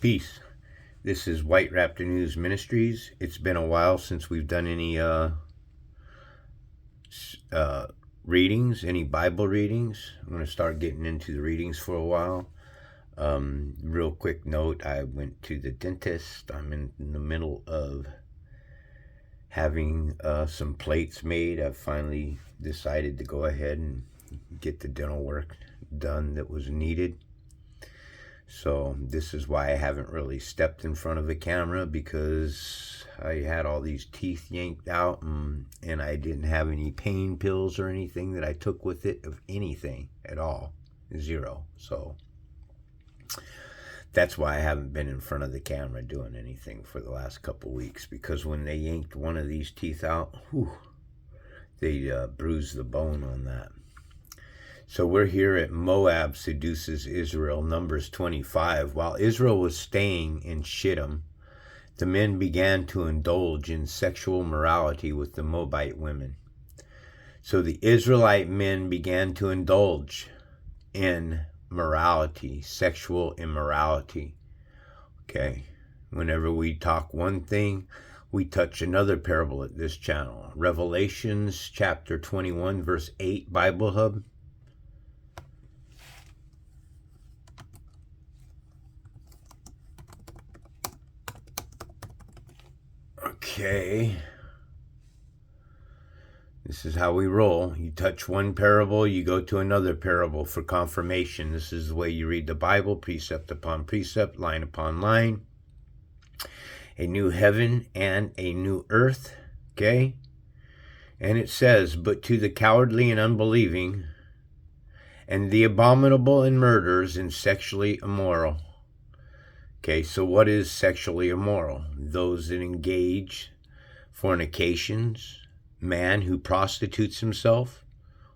Peace. This is White Raptor News Ministries. It's been a while since we've done any readings, any Bible readings. I'm going to start getting into the readings for a while. Real quick note, I went to the dentist. I'm in the middle of having some plates made. I've finally decided to go ahead and get the dental work done that was needed. So this is why I haven't really stepped in front of the camera, because I had all these teeth yanked out and I didn't have any pain pills or anything that I took with it, of anything at all. Zero. So that's why I haven't been in front of the camera doing anything for the last couple weeks, because when they yanked one of these teeth out, they bruised the bone on that. So we're here at Moab seduces Israel, Numbers 25. While Israel was staying in Shittim, the men began to indulge in sexual morality with the Moabite women. So the Israelite men began to indulge in morality, sexual immorality. Okay, whenever we talk one thing, we touch another parable at this channel. Revelations chapter 21, verse 8, Bible Hub. Okay, this is how we roll. You touch one parable, you go to another parable for confirmation. This is the way you read the Bible, precept upon precept, line upon line. A new heaven and a new earth, okay? And it says, but to the cowardly and unbelieving, and the abominable and murderers and sexually immoral. Okay, so what is sexually immoral? Those that engage fornications, man who prostitutes himself,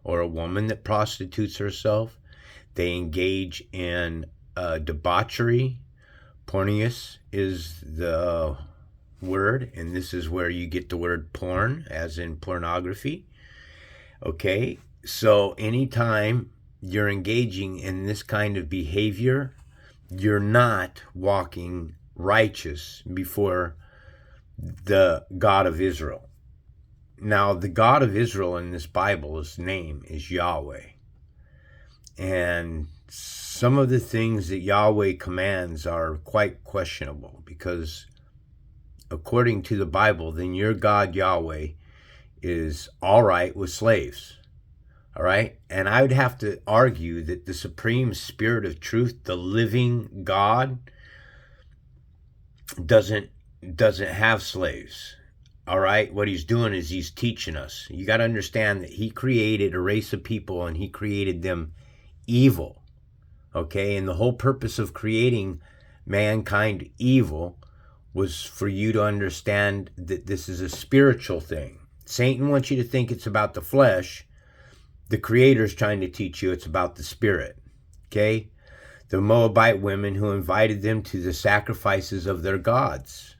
or a woman that prostitutes herself. They engage in debauchery. Porneus is the word, and this is where you get the word porn, as in pornography. Okay, so anytime you're engaging in this kind of behavior, you're not walking righteous before the God of Israel. Now, the God of Israel in this Bible, his name is Yahweh. And some of the things that Yahweh commands are quite questionable, because according to the Bible, then your God Yahweh is all right with slaves. All right, and I would have to argue that the supreme spirit of truth, the living God, doesn't have slaves. All right, what he's doing is he's teaching us. You got to understand that he created a race of people and he created them evil. Okay, and the whole purpose of creating mankind evil was for you to understand that this is a spiritual thing. Satan wants you to think it's about the flesh. The Creator's trying to teach you it's about the spirit, okay? The Moabite women who invited them to the sacrifices of their gods,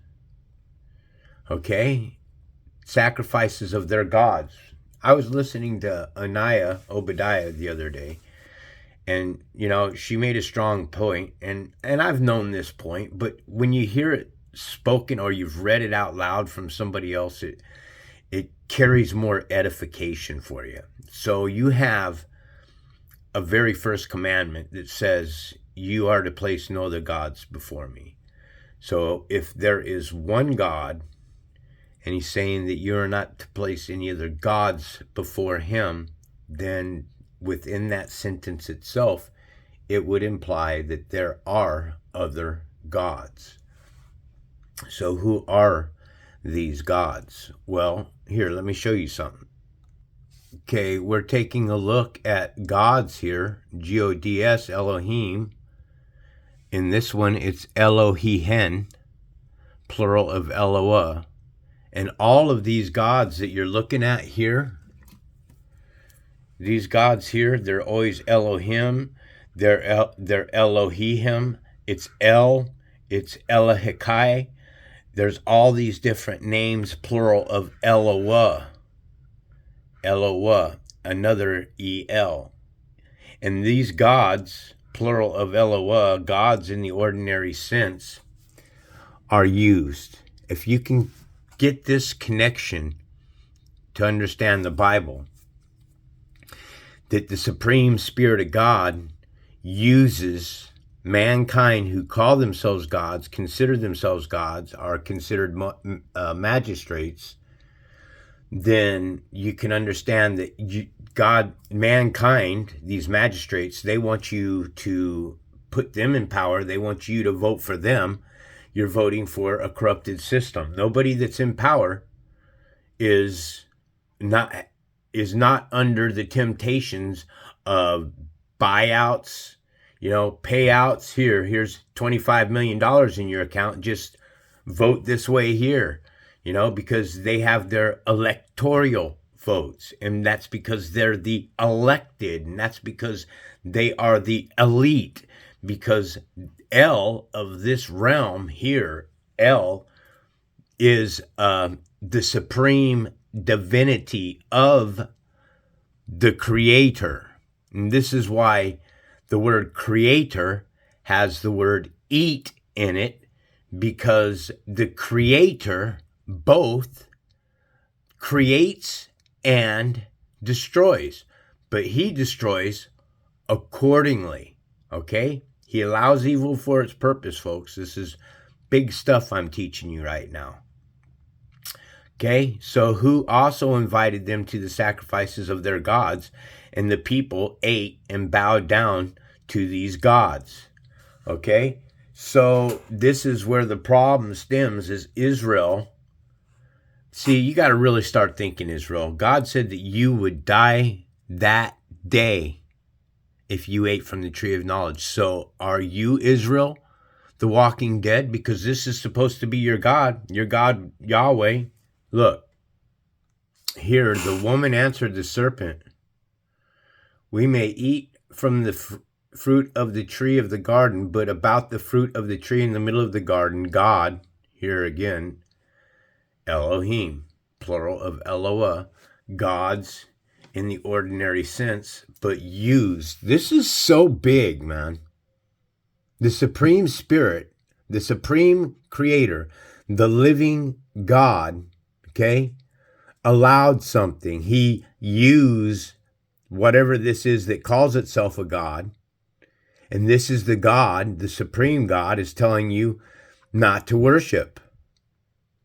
okay? Sacrifices of their gods. I was listening to Obadiah the other day, and, you know, she made a strong point, and I've known this point, but when you hear it spoken or you've read it out loud from somebody else, it carries more edification for you. So you have a very first commandment that says, you are to place no other gods before me. So if there is one God, and he's saying that you are not to place any other gods before him, then within that sentence itself, it would imply that there are other gods. So who are these gods? Well, here, let me show you something. Okay, we're taking a look at gods here, G-O-D-S, Elohim. In this one, it's Elohihen, plural of Eloah. And all of these gods that you're looking at here, these gods here, they're always Elohim, they're Elohim, it's Elohikai. There's all these different names, plural of Eloah. Eloah, another E-L. And these gods, plural of Eloah, gods in the ordinary sense, are used. If you can get this connection to understand the Bible, that the Supreme Spirit of God uses mankind who call themselves gods, consider themselves gods, are considered magistrates, then you can understand that mankind, these magistrates, they want you to put them in power. They want you to vote for them. You're voting for a corrupted system. Nobody that's in power is not under the temptations of buyouts, payouts. Here's $25 million in your account. Just vote this way here, because they have their electoral votes, and that's because they're the elected, and that's because they are the elite, because El of this realm here, El is the supreme divinity of the creator. And this is why the word creator has the word eat in it, because the creator both creates and destroys, but he destroys accordingly. Okay? He allows evil for its purpose, folks. This is big stuff I'm teaching you right now. Okay, so who also invited them to the sacrifices of their gods, and the people ate and bowed down to these gods. Okay, so this is where the problem stems, is Israel. See, you got to really start thinking, Israel. God said that you would die that day if you ate from the tree of knowledge. So are you, Israel, the walking dead? Because this is supposed to be your God Yahweh. Look, here the woman answered the serpent, we may eat from the fruit of the tree of the garden, but about the fruit of the tree in the middle of the garden, God, here again, Elohim, plural of Eloah, gods in the ordinary sense, but used. This is so big, man. The Supreme Spirit, the Supreme Creator, the living God, okay, allowed something. He used whatever this is that calls itself a God. And this is the God, the Supreme God, is telling you not to worship.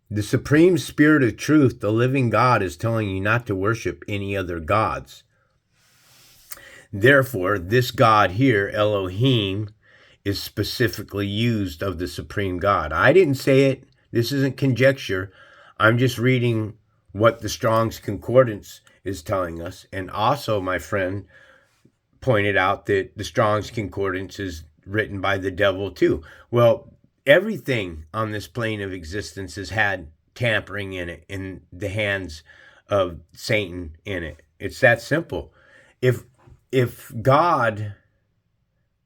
The Supreme Spirit of Truth, the living God, is telling you not to worship any other gods. Therefore, this God here, Elohim, is specifically used of the Supreme God. I didn't say it. This isn't conjecture. I'm just reading what the Strong's Concordance is telling us. And also, my friend pointed out that the Strong's Concordance is written by the devil too. Well, everything on this plane of existence has had tampering in it, in the hands of Satan in it. It's that simple. If God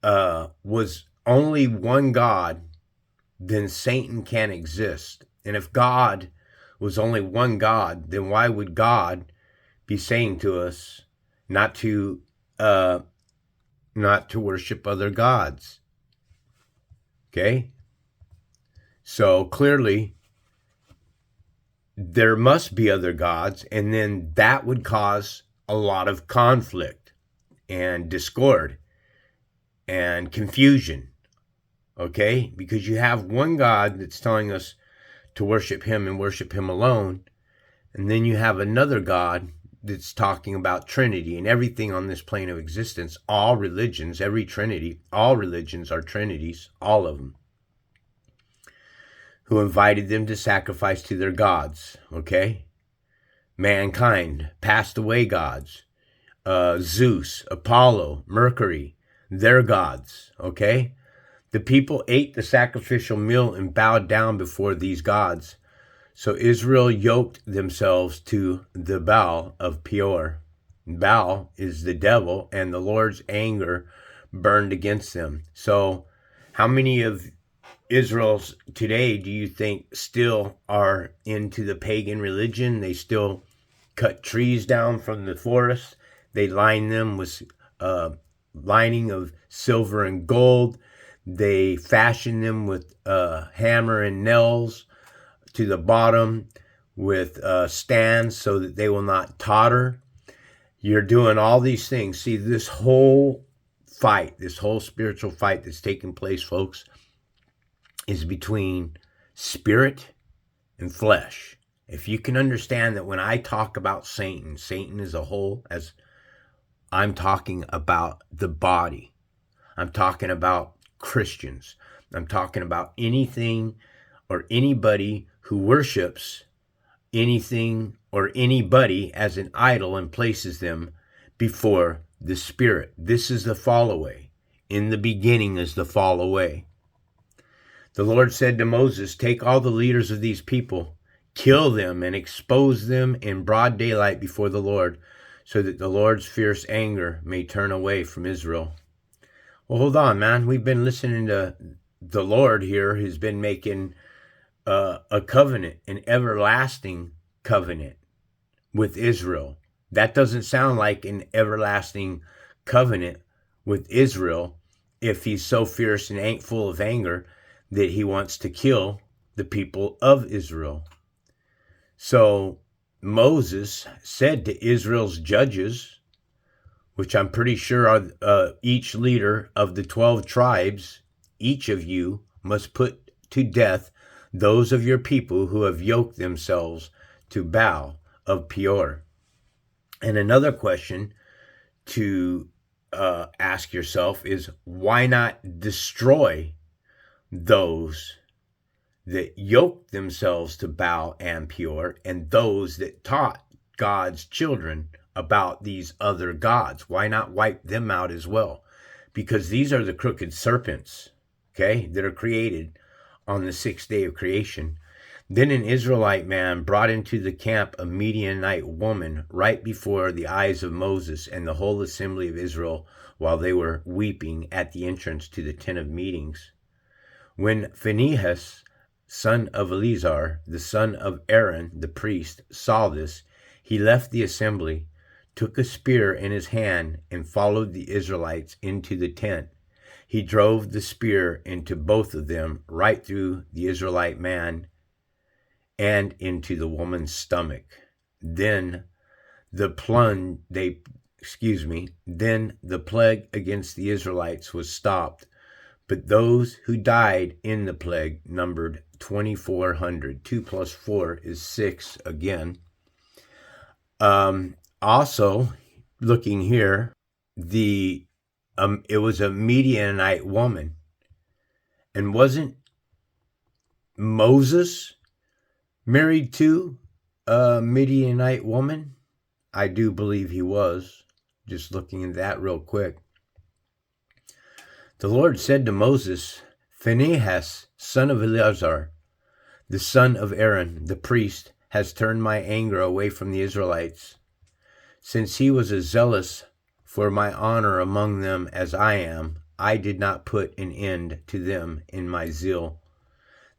was only one God, then Satan can't exist. And if God was only one God, then why would God be saying to us not to worship other gods? Okay? So clearly there must be other gods, and then that would cause a lot of conflict and discord and confusion. Okay? Because you have one God that's telling us to worship him and worship him alone. And then you have another God that's talking about Trinity and everything on this plane of existence. All religions, every Trinity, all religions are Trinities, all of them, who invited them to sacrifice to their gods. Okay? Mankind, passed away gods, Zeus, Apollo, Mercury, their gods. Okay? The people ate the sacrificial meal and bowed down before these gods. So Israel yoked themselves to the Baal of Peor. Baal is the devil, and the Lord's anger burned against them. So how many of Israel's today do you think still are into the pagan religion? They still cut trees down from the forest. They line them with lining of silver and gold. They fashioned them with hammer and nails to the bottom with stands so that they will not totter. You're doing all these things. See, this whole fight, this whole spiritual fight that's taking place, folks, is between spirit and flesh. If you can understand that when I talk about Satan, Satan as a whole, as I'm talking about the body, I'm talking about Christians, I'm talking about anything or anybody who worships anything or anybody as an idol and places them before the Spirit. This is the fall away. In the beginning is the fall away. The Lord said to Moses, take all the leaders of these people, kill them and expose them in broad daylight before the Lord, so that the Lord's fierce anger may turn away from Israel. Well, hold on, man. We've been listening to the Lord here, who's been making a covenant, an everlasting covenant with Israel. That doesn't sound like an everlasting covenant with Israel if he's so fierce and ain't full of anger that he wants to kill the people of Israel. So Moses said to Israel's judges, which I'm pretty sure are each leader of the 12 tribes, each of you must put to death those of your people who have yoked themselves to Baal of Peor. And another question to ask yourself is, why not destroy those that yoked themselves to Baal and Peor and those that taught God's children about these other gods? Why not wipe them out as well? Because these are the crooked serpents, okay, that are created on the 6th day of creation. Then an Israelite man brought into the camp a Midianite woman right before the eyes of Moses and the whole assembly of Israel while they were weeping at the entrance to the tent of meetings. When Phinehas, son of Eleazar, the son of Aaron, the priest, saw this, he left the assembly, took a spear in his hand, and followed the Israelites into the tent. He drove the spear into both of them, right through the Israelite man and into the woman's stomach. Then the plague against the Israelites was stopped, but those who died in the plague numbered 2,400. 2 plus 4 is 6 again. Also, looking here, it was a Midianite woman. And wasn't Moses married to a Midianite woman? I do believe he was. Just looking at that real quick. The Lord said to Moses, Phinehas, son of Eleazar, the son of Aaron, the priest, has turned my anger away from the Israelites. Since he was as zealous for my honor among them as I am, I did not put an end to them in my zeal.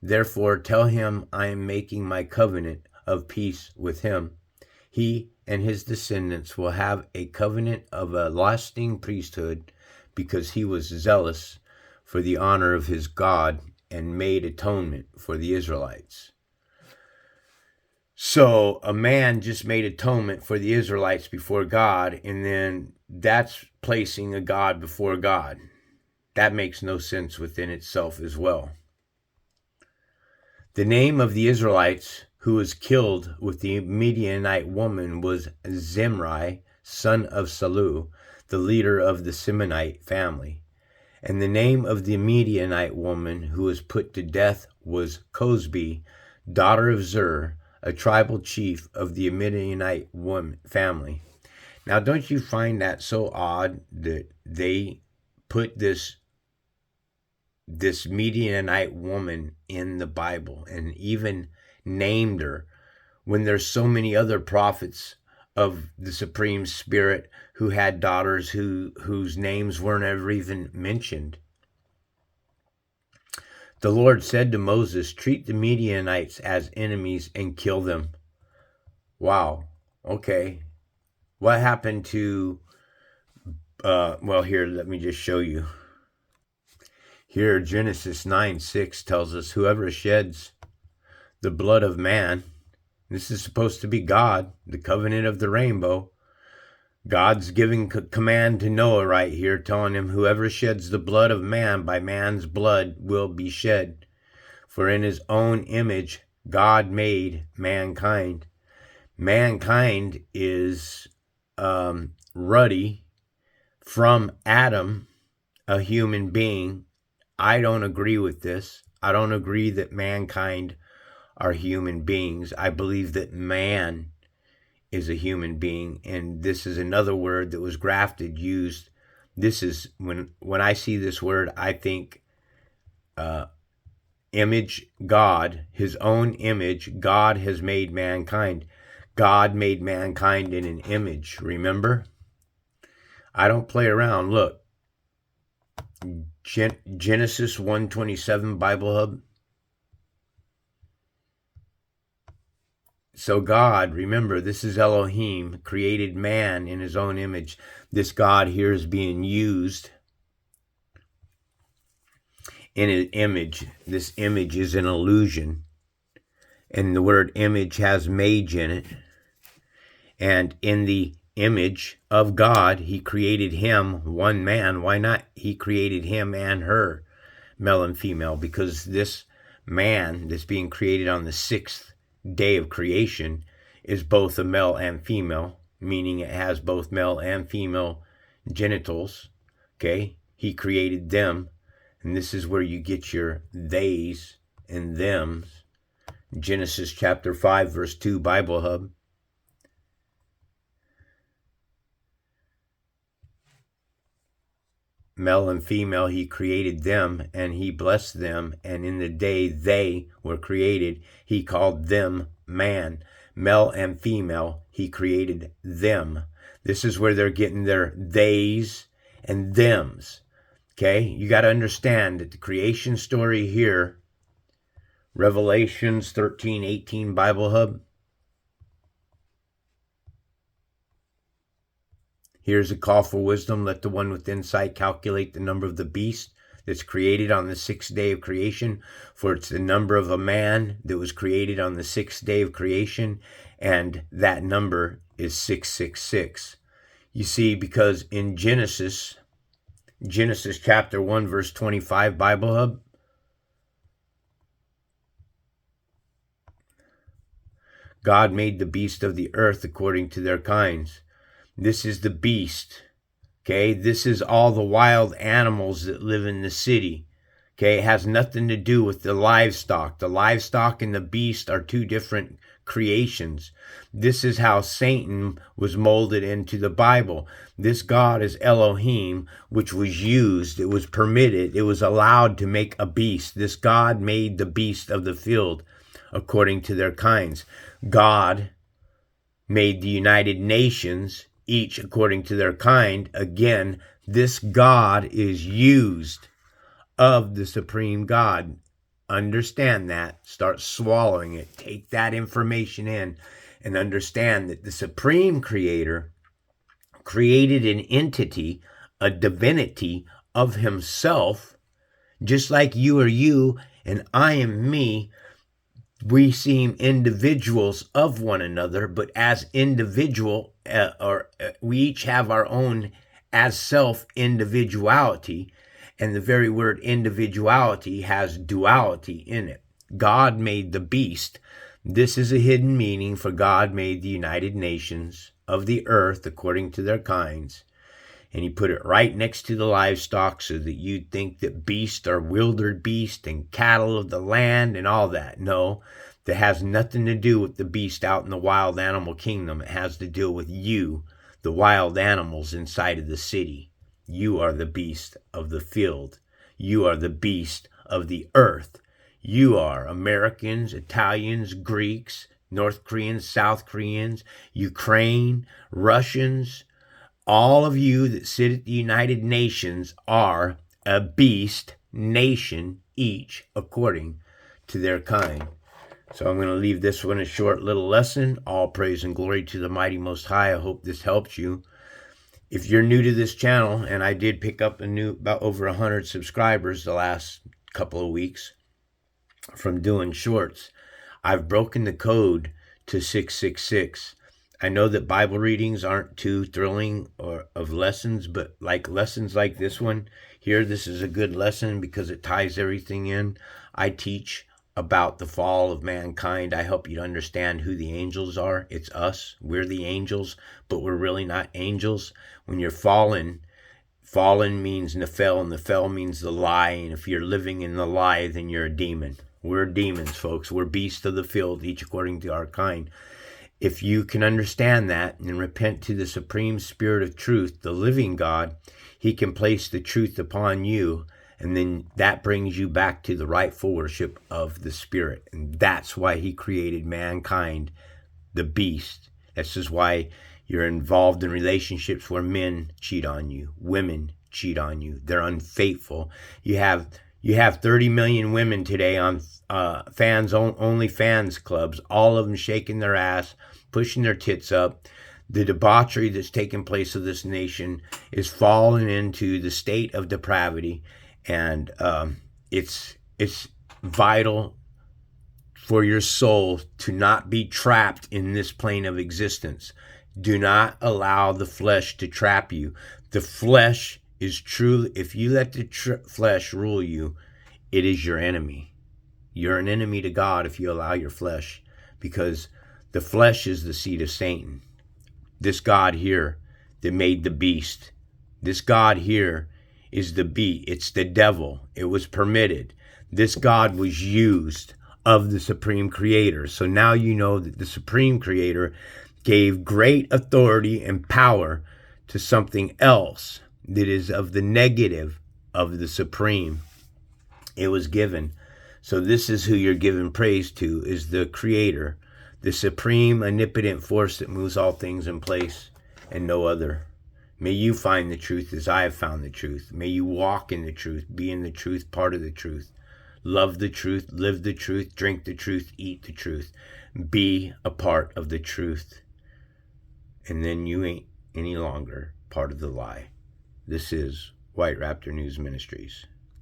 Therefore tell him I am making my covenant of peace with him. He and his descendants will have a covenant of a lasting priesthood, because he was zealous for the honor of his God and made atonement for the Israelites. So a man just made atonement for the Israelites before God, and then that's placing a God before God. That makes no sense within itself as well. The name of the Israelites who was killed with the Midianite woman was Zimri, son of Salu, the leader of the Simonite family. And the name of the Midianite woman who was put to death was Cosbi, daughter of Zur, a tribal chief of the Midianite woman family. Now, don't you find that so odd that they put this Midianite woman in the Bible and even named her when there's so many other prophets of the Supreme Spirit who had daughters whose names weren't ever even mentioned? The Lord said to Moses, treat the Midianites as enemies and kill them. Wow. Okay. What happened to Well, here, let me just show you. Here, Genesis 9:6 tells us, whoever sheds the blood of man, this is supposed to be God, the covenant of the rainbow. God's giving command to Noah right here, telling him, whoever sheds the blood of man, by man's blood will be shed. For in his own image, God made mankind. Mankind is ruddy from Adam, a human being. I don't agree with this. I don't agree that mankind are human beings. I believe that man is a human being, and this is another word that was grafted, used. This is, when I see this word, I think image, God, his own image. God has made mankind. God made mankind in an image, remember? I don't play around. Look, Genesis 1:27 Bible Hub. So God, remember, this is Elohim, created man in his own image. This God here is being used in an image. This image is an illusion. And the word image has mage in it. And in the image of God, he created him, one man. Why not? He created him and her, male and female, because this man that's being created on the sixth day of creation is both a male and female, meaning it has both male and female genitals. Okay? He created them, and this is where you get your theys and thems. Genesis chapter 5, verse 2, Bible Hub. Male and female, he created them, and he blessed them, and in the day they were created, he called them man. Male and female, he created them. This is where they're getting their theys and thems. Okay? You got to understand that the creation story here, Revelations 13:18 Bible Hub. Here's a call for wisdom. Let the one with insight calculate the number of the beast that's created on the sixth day of creation, for it's the number of a man that was created on the sixth day of creation, and that number is 666. You see, because in Genesis chapter 1, verse 25, Bible Hub, God made the beast of the earth according to their kinds. This is the beast. Okay, this is all the wild animals that live in the city. Okay, it has nothing to do with the livestock. The livestock and the beast are two different creations. This is how Satan was molded into the Bible. This God is Elohim, which was used, it was permitted, it was allowed to make a beast. This God made the beast of the field according to their kinds. God made the United Nations, each according to their kind. Again, this God is used of the supreme God. Understand that. Start swallowing it. Take that information in and understand that the supreme creator created an entity, a divinity of himself, just like you are you and I am me. We seem individuals of one another, but as individual, we each have our own as self individuality, and the very word individuality has duality in it. God made the beast. This is a hidden meaning, for God made the United Nations of the earth according to their kinds. And he put it right next to the livestock so that you'd think that beasts are wildered beasts and cattle of the land and all that. No, that has nothing to do with the beast out in the wild animal kingdom. It has to do with you, the wild animals inside of the city. You are the beast of the field. You are the beast of the earth. You are Americans, Italians, Greeks, North Koreans, South Koreans, Ukraine, Russians. All of you that sit at the United Nations are a beast nation, each according to their kind. So I'm going to leave this one a short little lesson. All praise and glory to the mighty Most High. I hope this helps you. If you're new to this channel, and I did pick up about over 100 subscribers the last couple of weeks from doing shorts, I've broken the code to 666. I know that Bible readings aren't too thrilling or of lessons, but like lessons like this one here, this is a good lesson because it ties everything in. I teach about the fall of mankind. I help you to understand who the angels are. It's us. We're the angels, but we're really not angels. When you're fallen means Nephil, and Nephil means the lie, and if you're living in the lie, then you're a demon. We're demons, folks. We're beasts of the field, each according to our kind. If you can understand that and repent to the supreme spirit of truth, the living God, he can place the truth upon you, and then that brings you back to the rightful worship of the spirit. And that's why he created mankind, the beast. This is why you're involved in relationships where men cheat on you, women cheat on you, they're unfaithful. You have 30 million women today on only fans clubs, all of them shaking their ass, pushing their tits up. The debauchery that's taking place of this nation is falling into the state of depravity, and it's vital for your soul to not be trapped in this plane of existence. Do not allow the flesh to trap you. The flesh is true. If you let the flesh rule you, it is your enemy. You're an enemy to God if you allow your flesh, because the flesh is the seed of Satan. This God here that made the beast, this God here is the beast. It's the devil. It was permitted. This God was used of the supreme creator. So now you know that the supreme creator gave great authority and power to something else that is of the negative of the supreme. It was given. So this is who you're giving praise to, is the creator, the supreme omnipotent force that moves all things in place and no other. May you find the truth as I have found the truth. May you walk in the truth, be in the truth, part of the truth. Love the truth, live the truth, drink the truth, eat the truth. Be a part of the truth. And then you ain't any longer part of the lie. This is White Raptor News Ministries.